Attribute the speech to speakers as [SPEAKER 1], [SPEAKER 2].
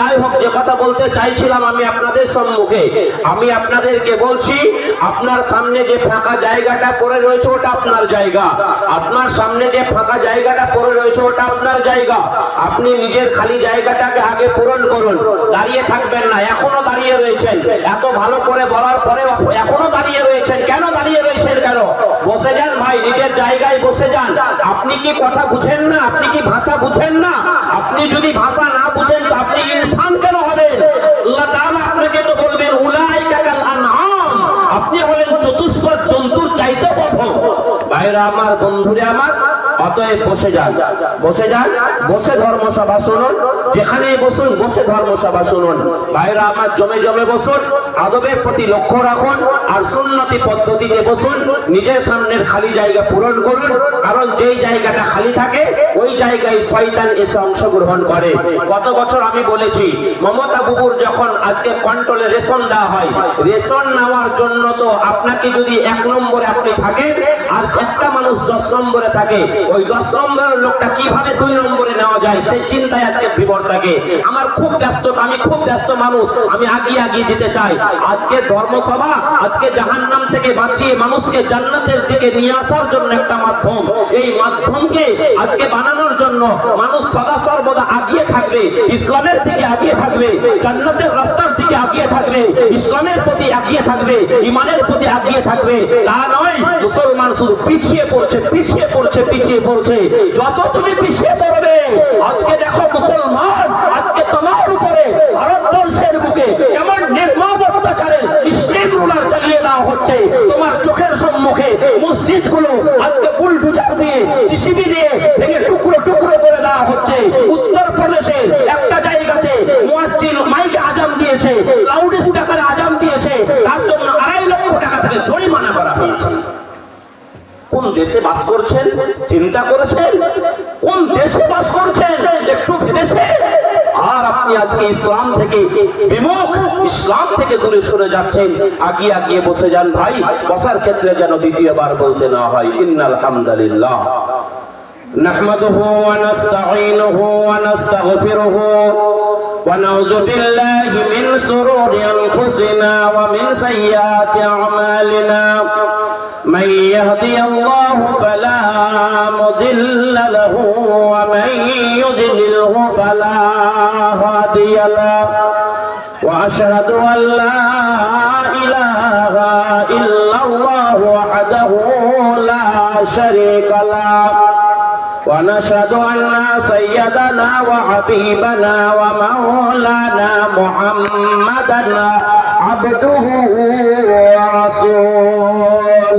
[SPEAKER 1] যাই হোক, যে কথা বলতে চাইছিলাম আমি আপনাদের সম্মুখে, আমি আপনাদেরকে বলছি, আপনার সামনে যে ফাঁকা জায়গাটা পড়ে রয়েছে ওটা আপনার জায়গা। আপনার সামনে যে ফাঁকা জায়গাটা পড়ে রয়েছে ওটা আপনার জায়গা। আপনি নিজের খালি জায়গাটাকে আগে পূরণ করুন, দাঁড়িয়ে থাকবেন না। এখনো দাঁড়িয়ে রয়েছেন, এত ভালো করে বলার পরে এখনো দাঁড়িয়ে রয়েছেন। কেন দাঁড়িয়ে রয়েছেন? কেন? বসে যান ভাই, নিজের জায়গায় বসে যান। আপনি কি কথা বুঝেন না? আপনি কি ভাষা বুঝেন না? আপনি যদি ভাষা না বুঝেন তো আপনি ইনসান কেন হবেন? আল্লাহ তাআলা আপনাকে তো বলবেন উলাইকা কাল আনআম, আপনি হলেন চতুষ্পদ জন্তুর চাইতে অধম। ভাইরা আমার, বন্ধুরা আমার, অতএব বসে যান, বসে যান, বসে ধর্মসভা শুনুন। যেখানেই বসুন বসে ধর্মসভা শুনুন। ভাইরা আমার, জমে জমে বসুন, আদবের প্রতি লক্ষ্য রাখুন, আর সুন্নতি পদ্ধতিতে বসুন। নিজের সামনের খালি জায়গা পূরণ করুন, কারণ যেই জায়গাটা খালি থাকে ওই জায়গায় শয়তান এসে অংশগ্রহণ করে। গত বছর আমি বলেছি, মমতা বুবুর যখন আজকে কন্ট্রোলে রেশন দেওয়া হয়, রেশন নেওয়ার জন্য তো আপনাকে যদি 1 নম্বরে আপনি থাকেন আর একটা মানুষ 10 নম্বরে থাকে, ওই 10 নম্বরের লোকটা কিভাবে 2 নম্বরে নেওয়া যায় সেই চিন্তায় আজকে বিবর থাকে। আমার খুব ব্যস্ততা, আমি খুব ব্যস্ত মানুষ, আমি আগিয়ে দিতে চাই। আজকে ধর্মসভা আজকে জাহান্নাম থেকে বাঁচিয়ে মানুষকে জান্নাতের দিকে নিয়ে আসার জন্য একটা মাধ্যম। এই মাধ্যমকে আজকে বানানোর জন্য মানুষ সদা সর্বদা আগিয়ে থাকবে, ইসলামের দিকে আগিয়ে থাকবে, জান্নাতের রাস্তার দিকে আগিয়ে থাকবে, ইসলামের প্রতি আগিয়ে থাকবে, ইমানের প্রতি আগিয়ে থাকবে। তা নয় মুসলমান শুধু পিছিয়ে পড়ছে, পিছিয়ে পড়ছে, পিছিয়ে পড়ছে। যত তুমি পিছিয়ে পড়বে, আজকে দেখো মুসলমান, আজকে তোমার উপরে ভারতবর্ষের বুকে কেমন নির্মম অত্যাচারে স্টিম রুলার চালিয়ে দেওয়া হচ্ছে। তোমার চোখের সম্মুখে মসজিদ গুলো আজকে বুলডোজার দিয়ে, জিসিবি দিয়ে ভেঙে টুকরো টুকরো করে দেওয়া হচ্ছে। উত্তর প্রদেশের একটা জায়গাতে মুয়াজ্জিন মাইকে আজান দিয়েছে, লাউড স্পিকারে আজান দিয়েছে, তার জন্য 2.5 লক্ষ টাকা থেকে জরিমানা করা হয়েছে। কোন দেশে বাস করছেন? চিন্তা করেছেন? কোন দেশে বাস করছেন একটু ভেবেছেন? আর আপনি আজকে ইসলাম থেকে বিমুখ, ইসলাম থেকে দূরে সরে যাচ্ছেন। আগিয়ে বসে যান ভাই, বসার ক্ষেত্রে যেন দ্বিতীয়বার বলতে না হয় ইন্নাল হামদুলিল্লাহ নাহমাদুহু ওয়া নাস্তাঈনুহু ওয়া নাস্তাগফিরুহু ওয়া নাউযু বিল্লাহি মিন শুরুরি আনফুসিনা ওয়া মিন সাইয়্যাতি আ'মালিনা من يهدي الله فلا مضل له ومن يضلله فلا هادي له وأشهد أن لا إله إلا الله وحده لا شريك له ونشهد أن سيدنا وحبيبنا ومولانا محمدا عبده